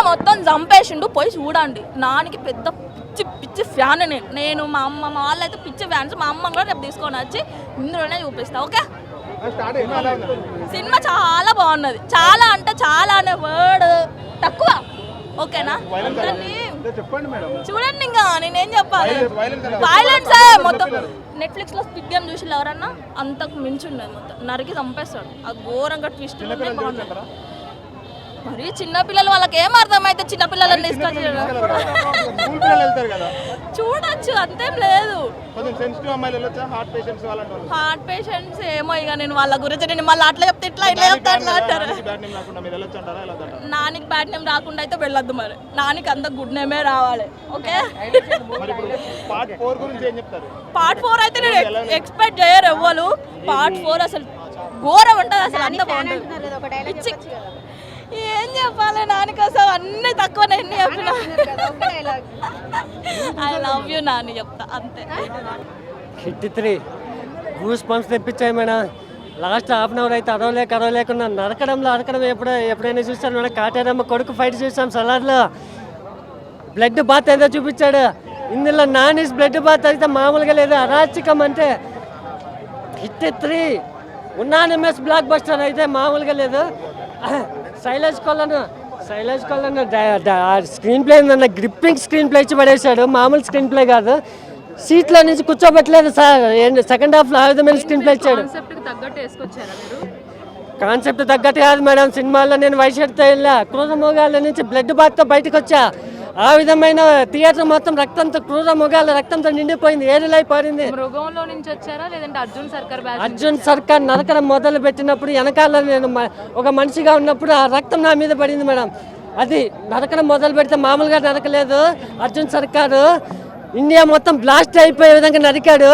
మొత్తం చంపేసిండు, పోయి చూడండి. నానికి పెద్ద పిచ్చి పిచ్చి ఫ్యాన్ నేను మా వాళ్ళు అయితే పిచ్చి ఫ్యాన్స్. మా అమ్మ కూడా రేపు తీసుకొని వచ్చి ఇందులోనే చూపిస్తా. ఓకే, సినిమా చాలా బాగున్నది. చాలా అంటే చాలా అనే వర్డ్ తక్కువ. ఓకేనా, చూడండి. ఇంకా నేనేం చెప్పాలి, వైలెన్స్ మొత్తం. నెట్ఫ్లిక్స్ లో స్క్విడ్ గేమ్ చూసి ఎవరన్నా అంతకు మించి ఉన్నది. మొత్తం నరికి చంపేస్తాడు. ఆ ఘోరంగా ట్విస్ట్ బాగుంటుంది. మరి చిన్నపిల్లలు వాళ్ళకి ఏం అర్థమైతే చిన్నపిల్లలని తీసుకొచ్చి చూడొచ్చు, అంతేం లేదు. హార్ట్ పేషెంట్స్ ఏమో ఇక నేను వాళ్ళ గురించి నేను మళ్ళీ అట్లా చెప్తే ఇట్లా చెప్తే అట్లా అంటారు. నానికి బ్యాడ్ నేమ్ రాకుండా అయితే వెళ్ళొద్దు. మరి నానికి అంత గుడ్ నేమే రావాలి. ఓకే, పార్ట్ 4 అయితే నేను ఎక్స్పెక్ట్ చేయరు ఎవ్వరు. పార్ట్ 4 అసలు ఘోరం ఉంటుంది. అసలు అంత బాగుంటుంది. ఏం చెప్పాలి, నానికి అసలు అన్ని తక్కువ. నేను చెప్పిన ఐ లవ్ యూ నాని చెప్తా అంతే. హిట్ 3 గూస్ పంప్స్ తెప్పించాయి madam. Last half an hour అయితే అరవలేకున్నా నరకడం ఎప్పుడైనా చూస్తాను మేడం. కాటేరమ్మ కొడుకు ఫైట్ చూసాం సలార్లో. బ్లడ్ బాత్ ఏదో చూపించాడు. ఇందులో నానిస్ బ్లడ్ బాత్ అయితే మామూలుగా లేదు, అరాచకం. అంటే హిట్ 3 ఉన్నానిమస్ బ్లాక్ బస్టర్ అయితే మామూలుగా లేదు. శైలేష్ కొల్లన్ స్క్రీన్ ప్లే ఏందన్న గ్రిప్పింగ్ స్క్రీన్ ప్లే ఇచ్చి పడేశాడు. మామూలు స్క్రీన్ ప్లే కాదు, సీట్లో నుంచి కూర్చోబెట్టలేదు సార్. సెకండ్ హాఫ్లో ఆ విధమైన స్క్రీన్ ప్లే ఇచ్చాడు. కాన్సెప్ట్ తగ్గట్టు కాదు మేడం. సినిమాల్లో నేను వైషర్తో వెళ్ళా, క్రూర మొగాళ్ళ నుంచి బ్లడ్ బాత్తో బయటకు వచ్చా. ఆ విధమైన థియేటర్ మొత్తం రక్తంతో, క్రూర మొగాళ్ళ రక్తంతో నిండిపోయింది, ఏరులైపోయింది. మృగంలో నుంచి వచ్చారా లేదంటే అర్జున్ సర్కార్ నరకడం మొదలు పెట్టినప్పుడు వెనకాల నేను ఒక మనిషిగా ఉన్నప్పుడు ఆ రక్తం నా మీద పడింది మేడం. అది నరకడం మొదలు పెడితే మామూలుగా నరకలేదు. అర్జున్ సర్కారు ఇండియా మొత్తం బ్లాస్ట్ అయిపోయే విధంగా నరికాడు.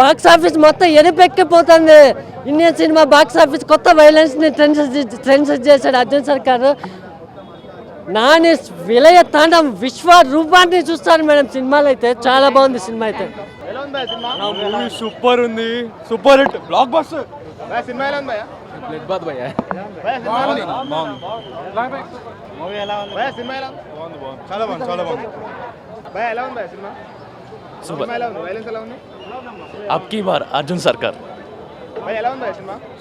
బాక్స్ ఆఫీస్ మొత్తం ఎరిపెక్కిపోతుంది. ఇండియన్ సినిమా బాక్స్ ఆఫీస్ కొత్త వైలెన్స్ని ట్రెండ్స్ చేశాడు అర్జున్ సర్కారు. నాని విలయ తాండం విశ్వరూపాన్ని చూస్తాను మేడం. సినిమాలో అయితే చాలా బాగుంది. సినిమా అయితే సూపర్ ఉంది, సూపర్ హిట్, బ్లాక్ బస్టర్. అబ్కీ బార్ Arjun Sarkar.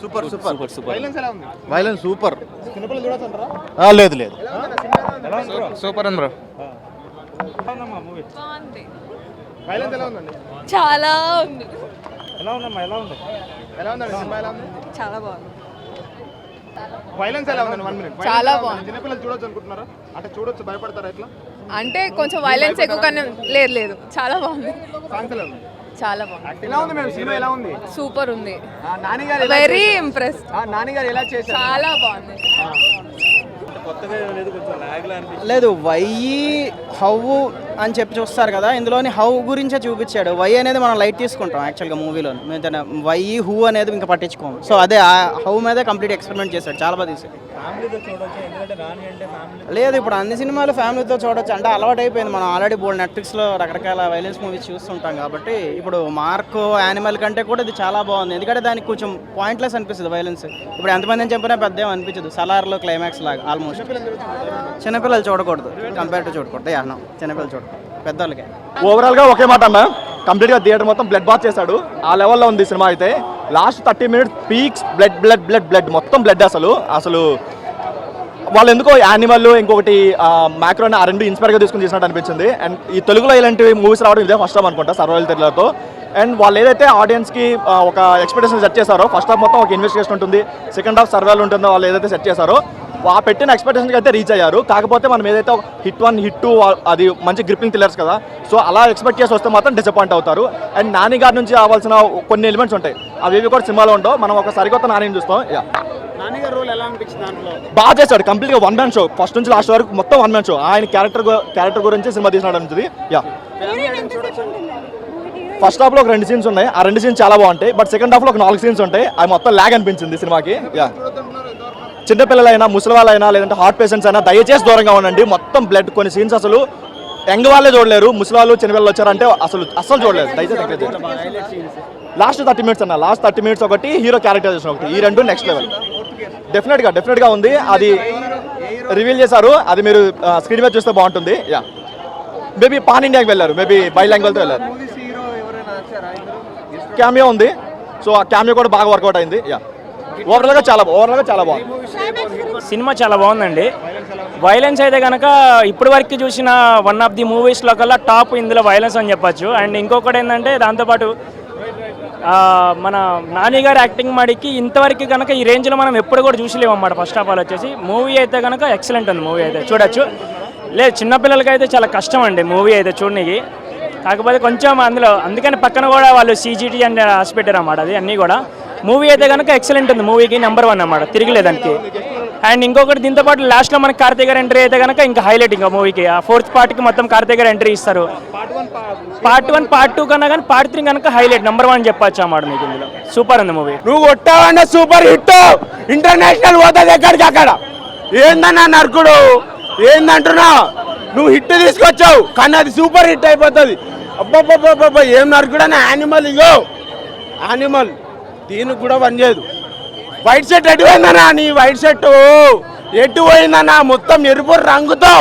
Super super super. Violence super. లేదు లేదు, సూపర్ అండి బ్రో. చాలా ఉంది. చాలా బాగుంది. వైలెన్స్ ఎలా ఉందండి? 1 minute. చాలా బాగుంది. చిన్నపిల్లలు చూడొచ్చు అనుకుంటున్నారా? అంటే చూడొచ్చు, భయపడతారా ఇట్లా? అంటే కొంచెం వైలెన్స్ ఎక్కువ కానీ లేదు చాలా బాగుంది. సాంగ్స్ ఎలా ఉంది? చాలా బాగుంది. ఎలా ఉంది మేడం సినిమా? ఎలా ఉంది? సూపర్ ఉంది. నానిగారు వెరీ ఇంప్రెస్. నానిగారు ఎలా చేశారు? చాలా బాగుంది. లేదు, వై హౌ అని చెప్పి చూస్తారు కదా, ఇందులోని హౌ గురించే చూపించాడు. వై అనేది మనం లైట్ తీసుకుంటాం యాక్చువల్గా మూవీలో. వై హూ అనేది ఇంకా పట్టించుకోము. సో అదే హౌ మీదే కంప్లీట్ ఎక్స్పెరిమెంట్ చేశాడు. చాలా బాగా తీసాడు. లేదు, ఇప్పుడు అన్ని సినిమాలు ఫ్యామిలీతో చూడొచ్చు అంటే అలవాటు అయిపోయింది. మనం ఆల్రెడీ బోల్డ్ నెట్ఫ్లిక్స్లో రకరకాల వైలెన్స్ మూవీస్ చూస్తుంటాం కాబట్టి ఇప్పుడు మార్కో యానిమల్ కంటే కూడా ఇది చాలా బాగుంది. ఎందుకంటే దానికి కొంచెం పాయింట్లెస్ అనిపిస్తుంది వైలెన్స్. ఇప్పుడు ఎంతమంది చెప్పినా పెద్ద ఏం అనిపించదు. సలార్లో క్లైమాక్స్ లాగా ఆల్మోస్ట్. చిన్నపిల్లలు చూడకూడదు, కంపేర్ టు చూడకూడదు. యానం చిన్నపిల్లలు చూడకూడదు, పెద్దవాళ్ళకి. ఓవరాల్గా ఒకే మాట అన్న, కంప్లీట్గా థియేటర్ మొత్తం బ్లడ్ బాత్ చేశాడు. ఆ లెవెల్లో ఉంది సినిమా అయితే. Last 30 minutes peaks blood blood blood blood మొత్తం బ్లడ్. అసలు వాళ్ళు ఎందుకో యానిమల్ ఇంకొకటి మ్యాక్రోని ఆ రెండు ఇన్స్పైర్గా తీసుకుని చేసినట్టు అనిపించింది. అండ్ ఈ తెలుగులో ఇలాంటి మూవీస్ రావడం ఇదే ఫస్ట్ టైం అనుకుంటా సర్వైవల్ థ్రిల్లర్తో. అండ్ వాళ్ళు ఏదైతే ఆడియన్స్కి ఒక ఎక్స్పెక్టేషన్ సెట్ చేశారో, ఫస్ట్ హాఫ్ మొత్తం ఒక ఇన్వెస్టిగేషన్ ఉంటుంది, సెకండ్ హాఫ్ సర్వైవల్ ఉంటుందో వాళ్ళు ఏదైతే సెట్ చేశారో ఆ పెట్టిన ఎక్స్పెక్టేషన్కి అయితే రీచ్ అయ్యారు. కాకపోతే మనం ఏదైతే హిట్ 1 హిట్ 2 అది మంచి గ్రిప్పింగ్ థ్రిల్లర్స్ కదా, సో అలా ఎక్స్పెక్ట్ చేసి వస్తే మాత్రం డిసప్పాయింట్ అవుతారు. అండ్ నాని గారి నుంచి రావాల్సిన కొన్ని ఎలిమెంట్స్ ఉంటాయి, అవి కూడా సినిమాలో ఉండవు. మనం ఒక సరికొత్త నానిని చూస్తాం. బాగా చేశాడు, కంప్లీట్గా 1 man షో. ఫస్ట్ నుంచి లాస్ట్ వరకు మొత్తం 1 man షో. ఆయన క్యారెక్టర్ గురించి సినిమా తీసినాడు అనిపించింది. ఫస్ట్ హాఫ్లో ఒక 2 scenes ఉన్నాయి, ఆ 2 scenes చాలా బాగుంటాయి. బట్ సెకండ్ హాఫ్లో ఒక 4 scenes ఉంటాయి, అవి మొత్తం ల్యాగ్ అనిపించింది సినిమాకి. చిన్నపిల్లలైనా, ముసలి వాళ్ళైనా, లేదంటే హార్ట్ పేషెంట్స్ అయినా దయచేసి దూరంగా ఉండండి. మొత్తం బ్లడ్. కొన్ని సీన్స్ అసలు యంగ్ వాళ్ళే చూడలేరు, ముసలి వాళ్ళు చిన్నపిల్లలు వచ్చారంటే అసలు చూడలేదు. దయచేసి లాస్ట్ 30 minutes అన్న, లాస్ట్ 30 minutes ఒకటి, హీరో క్యారెక్టరైజేషన్ ఒకటి, ఈ రెండు నెక్స్ట్ లెవెల్. డెఫినెట్గా ఉంది. అది రివీల్ చేశారు, అది మీరు స్క్రీన్ మీద చూస్తే బాగుంటుంది. యా, మేబీ పాన్ ఇండియాకి వెళ్ళారు, మేబీ బైలాంగ్వేజ్తో వెళ్ళారు. క్యామియో ఉంది, సో ఆ క్యామియో కూడా బాగా వర్కౌట్ అయింది. యా, ఓవరాల్గా చాలా బాగుంది. సినిమా చాలా బాగుందండి. వైలెన్స్ అయితే కనుక ఇప్పటి వరకు చూసిన వన్ ఆఫ్ ది మూవీస్లో కల్లా టాప్ ఇందులో వైలెన్స్ అని చెప్పచ్చు. అండ్ ఇంకొకటి ఏంటంటే దాంతోపాటు మన నాని గారి యాక్టింగ్ మాడికి ఇంతవరకు కనుక ఈ రేంజ్లో మనం ఎప్పుడు కూడా చూసలేము అన్నమాట. ఫస్ట్ ఆఫ్ ఆల్ వచ్చేసి మూవీ అయితే కనుక ఎక్సలెంట్ ఉంది. మూవీ అయితే చూడొచ్చు. లేదు చిన్నపిల్లలకి అయితే చాలా కష్టం అండి మూవీ అయితే చూడడానికి. కాకపోతే కొంచెం అందుకని పక్కన కూడా వాళ్ళు CGT అని రాసి పెట్టారు అన్నమాట. అది అన్నీ కూడా మూవీ అయితే కనుక ఎక్సలెంట్ ఉంది. మూవీకి నెంబర్ 1 అన్నమాట, తిరిగిలేదానికి. అండ్ ఇంకొకటి దీంతో పాటు లాస్ట్లో మనకి కార్తీక్ గారు ఎంట్రీ అయితే కనుక ఇంకా హైలైట్. ఇంకా మూవీకి ఆ 4th పార్ట్కి మొత్తం కార్తీక్ గారు ఎంట్రీ ఇస్తారు. పార్ట్ 1 పార్ట్ 2 కన్నా కానీ పార్ట్ 3 కనుక హైలైట్ నెంబర్ 1 చెప్పచ్చు అన్నమాట. మీకు ఇందులో సూపర్ ఉంది మూవీ. నువ్వు కొట్టావన్న సూపర్ హిట్, ఇంటర్నేషనల్ పోతుంది ఎక్కడికి అక్కడ. ఏందన్నా నరకుడు, ఏందంటున్నా? నువ్వు హిట్ తీసుకొచ్చావు కానీ అది సూపర్ హిట్ అయిపోతుంది. అబ్బాబ్బాబ్బా ఏం నరకుడు అన్న. యానిమల్, ఇగో యానిమల్, దీనికి కూడా పనిచేయదు. వైట్ షర్ట్ ఎటు పోయిందన్నా? నీ వైట్ షర్ట్ ఎటు పోయిందన్నా? మొత్తం ఎరుపు రంగుతో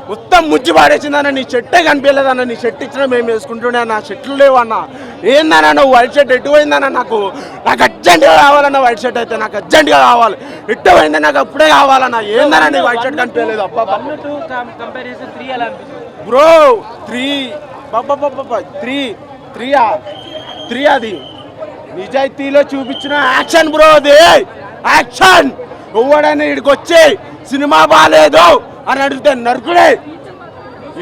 మొత్తం ముచ్చి పాడేసిందన్న. నీ షర్టే కనిపించలేదన్న. నీ షర్ట్ ఇచ్చినా మేము వేసుకుంటుండే అన్న, షర్ట్లు లేవన్న. ఏందన్నా నువ్వు వైట్ షర్ట్ ఎటు పోయిందన్న? నాకు అర్జెంట్గా కావాలన్న వైట్ షర్ట్ అయితే, నాకు అర్జెంట్గా కావాలి. ఎటు పోయిందని నాకు అప్పుడే కావాలన్న. ఏందన్నా నీ వైట్ షర్ట్ కనిపించలేదు? అబ్బా బ్రో 3 అది నిజాయితీలో చూపించిన యాక్షన్ బ్రో. అది యాక్షన్. ఎవడైనా ఇక్కడికి వచ్చి సినిమా బాగాలేదు అని అడిగితే నరుకుడే.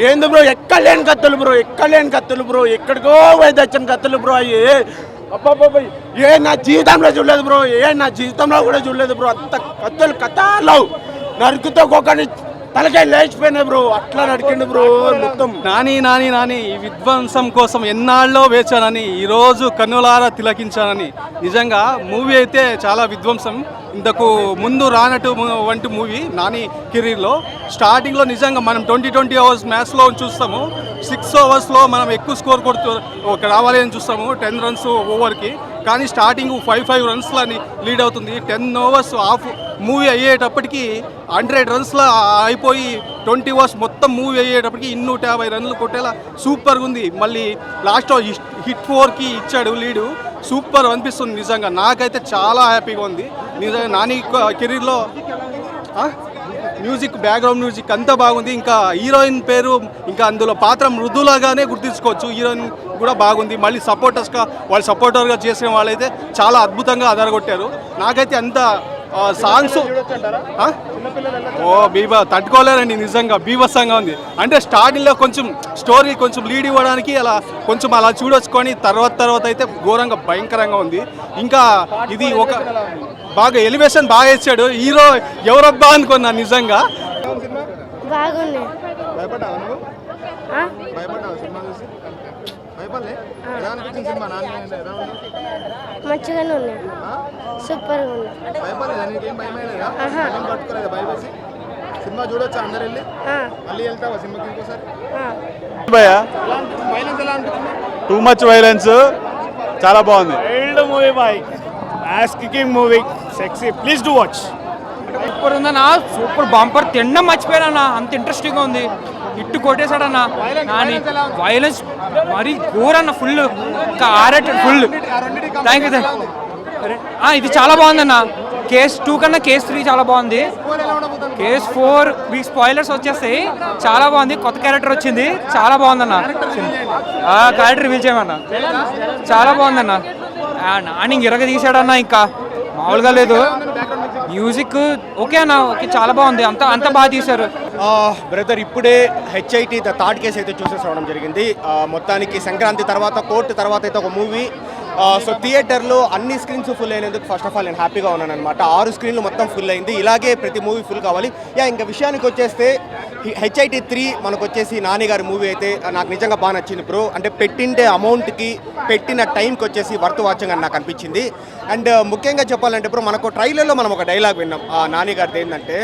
ఏంది బ్రో? ఎక్కలేని కత్తులు బ్రో, ఎక్కడికో పోయి తెచ్చిన కత్తులు బ్రో. అయ్యి అబ్బాబ్బాబ్బా నా జీవితంలో చూడలేదు బ్రో, నా జీవితంలో కూడా చూడలేదు బ్రో. అంత కత్తులు కథలు నరుకుతో ఒకని తలకాయ లేచిపోయినాయి బ్రో. అట్లా నడికిండు బ్రో మొత్తం. నాని ఈ విధ్వంసం కోసం ఎన్నాళ్ళలో వేచానని ఈరోజు కన్నులారా తిలకించానని. నిజంగా మూవీ అయితే చాలా విధ్వంసం. ఇంతకు ముందు రానట్టు వంటి మూవీ నాని కెరీర్లో. స్టార్టింగ్లో నిజంగా మనం 20 అవర్స్ మ్యాచ్లో చూస్తాము. 6 ఓవర్స్లో మనం ఎక్కువ స్కోర్ రావాలి అని చూస్తాము 10 రన్స్ ఓవర్కి. కానీ స్టార్టింగ్ 5 రన్స్లో లీడ్ అవుతుంది. 10 ఓవర్స్ హాఫ్ మూవీ అయ్యేటప్పటికి 100 రన్స్లో అయిపోయి 20 ఓవర్స్ మొత్తం మూవీ అయ్యేటప్పటికి 250 రన్లు కొట్టేలా సూపర్గా ఉంది. మళ్ళీ లాస్ట్లో హిట్ 4కి ఇచ్చాడు లీడు. సూపర్ అనిపిస్తుంది నిజంగా. నాకైతే చాలా హ్యాపీగా ఉంది నిజంగా. నాని కెరీర్లో మ్యూజిక్, బ్యాక్గ్రౌండ్ మ్యూజిక్ అంతా బాగుంది. ఇంకా హీరోయిన్ పేరు ఇంకా అందులో పాత్ర మృదులాగానే గుర్తించుకోవచ్చు. హీరోయిన్ కూడా బాగుంది. మళ్ళీ సపోర్టర్స్గా సపోర్టర్గా చేసిన వాళ్ళైతే చాలా అద్భుతంగా అదరగొట్టారు. నాకైతే అంత సాంగ్స్ బీభా తట్టుకోలేరండి నిజంగా. బీభత్సంగా ఉంది. అంటే స్టార్టింగ్లో కొంచెం స్టోరీ కొంచెం లీడ్ ఇవ్వడానికి అలా చూడొచ్చుకొని తర్వాత అయితే ఘోరంగా భయంకరంగా ఉంది. ఇంకా ఇది ఒక బాగా ఎలివేషన్ బాగా ఇచ్చాడు హీరో. ఎవరబ్బా అనుకున్నా నిజంగా. బాగుంది. మంచిగానే ఉంది, సూపర్గా ఉంది. సినిమా చూడొచ్చా అందరు వెళ్ళి? మళ్ళీ వెళ్తావా సినిమాకి ఇంకోసారి? టూ మచ్ వైలెన్స్, చాలా బాగుంది. Wild movie boy, ass kicking movie, sexy. Please do watch. Super ఉందన్నా, సూపర్ బంపర్. తినడం మర్చిపోయానన్నా, అంత ఇంట్రెస్టింగ్గా ఉంది. ఇట్టు కొట్టేశాడన్నా నాని. వైలెన్స్ మరీ ఘోరన్న, ఫుల్ ఆరేటెడ్ ఫుల్. Thank you. ఇది చాలా బాగుందన్న. కేస్ 2 కన్నా కేస్ 3 చాలా బాగుంది. కేస్ 4 మీకు స్పాయిలర్స్ వచ్చేస్తాయి. చాలా బాగుంది, కొత్త క్యారెక్టర్ వచ్చింది, చాలా బాగుందన్న. క్యారెక్టర్ రివీల్ చేయమన్నా, చాలా బాగుందన్న. నాని ఇరగ తీసాడన్న, ఇంకా మామూలుగా లేదు. మ్యూజిక్ ఓకే అన్న, ఓకే, చాలా బాగుంది. అంత బాగా తీశారు. బ్రదర్ ఇప్పుడే HIT థర్డ్ కేసు అయితే చూసేసి రావడం జరిగింది. మొత్తానికి సంక్రాంతి తర్వాత, కోర్టు తర్వాత అయితే ఒక మూవీ. సో థియేటర్లో అన్ని స్క్రీన్స్ ఫుల్ అయినందుకు ఫస్ట్ ఆఫ్ ఆల్ నేను హ్యాపీగా ఉన్నాను అనమాట. 6 స్క్రీన్లు మొత్తం ఫుల్ అయింది. ఇలాగే ప్రతి మూవీ ఫుల్ కావాలి. ఇంకా విషయానికి వచ్చేస్తే HIT 3 మనకు వచ్చేసి నాని గారి మూవీ అయితే నాకు నిజంగా బాగా నచ్చింది బ్రో. అంటే పెట్టిండే అమౌంట్కి పెట్టిన టైంకి వచ్చేసి వర్త్ వాచింగ్ అని నాకు అనిపించింది. అండ్ ముఖ్యంగా చెప్పాలంటే బ్రో, మనకు ట్రైలర్లో మనం ఒక డైలాగ్ విన్నాం నాని గారిది. ఏంటంటే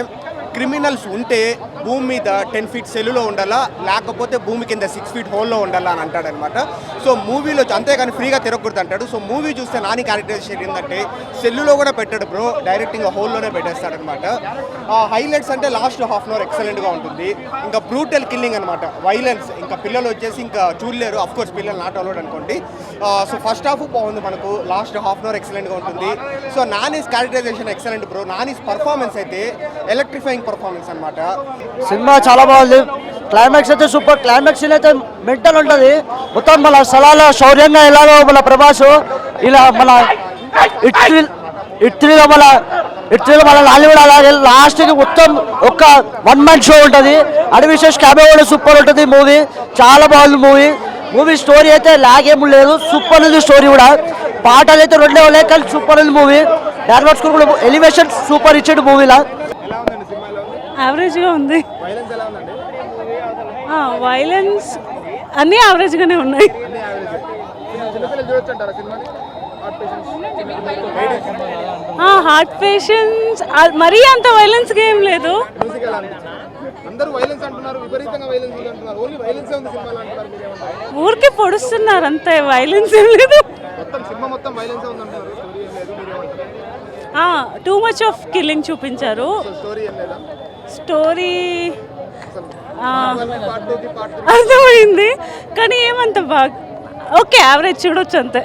క్రిమినల్స్ ఉంటే భూమి మీద 10 feet సెల్లులో ఉండాలా, లేకపోతే భూమి కింద 6 feet హోల్లో ఉండాలా అని అంటాడనమాట. సో మూవీలో అంతేగాని ఫ్రీగా తిరగకూడదు అంటాడు. సో మూవీ చూస్తే నాని క్యారెక్టరైజేషన్ ఏంటంటే సెల్లులో కూడా పెట్టాడు బ్రో, డైరెక్ట్ ఇంకా హోల్లోనే పెట్టేస్తాడనమాట. హైలైట్స్ అంటే లాస్ట్ హాఫ్ అన్ అవర్ ఎక్సలెంట్గా ఉంటుంది. ఇంకా బ్రూటల్ కిల్లింగ్ అనమాట, వైలెన్స్. ఇంకా పిల్లలు వచ్చేసి ఇంకా చూడలేరు, అఫ్ కోర్స్ పిల్లలు నాట్ అలౌడ్ అనుకోండి. సో ఫస్ట్ హాఫ్ బాగుంది మనకు, లాస్ట్ హాఫ్ అన్ అవర్ ఎక్సలెంట్గా ఉంటుంది. So Nani's characterization excellent bro. Nani's performance అయితే ఎలక్ట్రిఫైయింగ్ పర్ఫార్మెన్స్ అనమాట. సినిమా చాలా బాగుంది. క్లైమాక్స్ అయితే సూపర్. క్లైమాక్స్ అయితే మెంటల్ ఉంటుంది మొత్తం. మన స్థలాల్లో శౌర్యంగా ఎలాగో మన ప్రభాస్ ఇలా మన ఇట్రీలో మన లాలి కూడా అలాగే లాస్ట్కి మొత్తం ఒక 1 man షో ఉంటుంది. అది విశేష క్యాబే కూడా సూపర్ ఉంటుంది. మూవీ చాలా బాగుంది. మూవీ స్టోరీ అయితే లాగేమీ లేదు, సూపర్ ఉంది స్టోరీ కూడా. పాటలు అయితే 2 ఉన్నాయి కానీ సూపర్ ఉంది మూవీ. డైరెక్టర్స్ కూడా ఎలివేషన్ సూపర్ ఇచ్చాడు మూవీలో. యావరేజ్గా ఉంది. వైలెన్స్ అన్నీ యావరేజ్గానే ఉన్నాయి. హార్ట్ పేషెంట్స్ మరీ అంత వైలెన్స్గా ఏం లేదు. ఊరికే పొడుస్తున్నారు అంతే, వైలెన్స్ ఏం లేదు. టూ మచ్ ఆఫ్ కిల్లింగ్ చూపించారు. స్టోరీ అర్థమైంది కానీ ఏమంత బాగా ఓకే, యావరేజ్ చూడొచ్చు అంతే.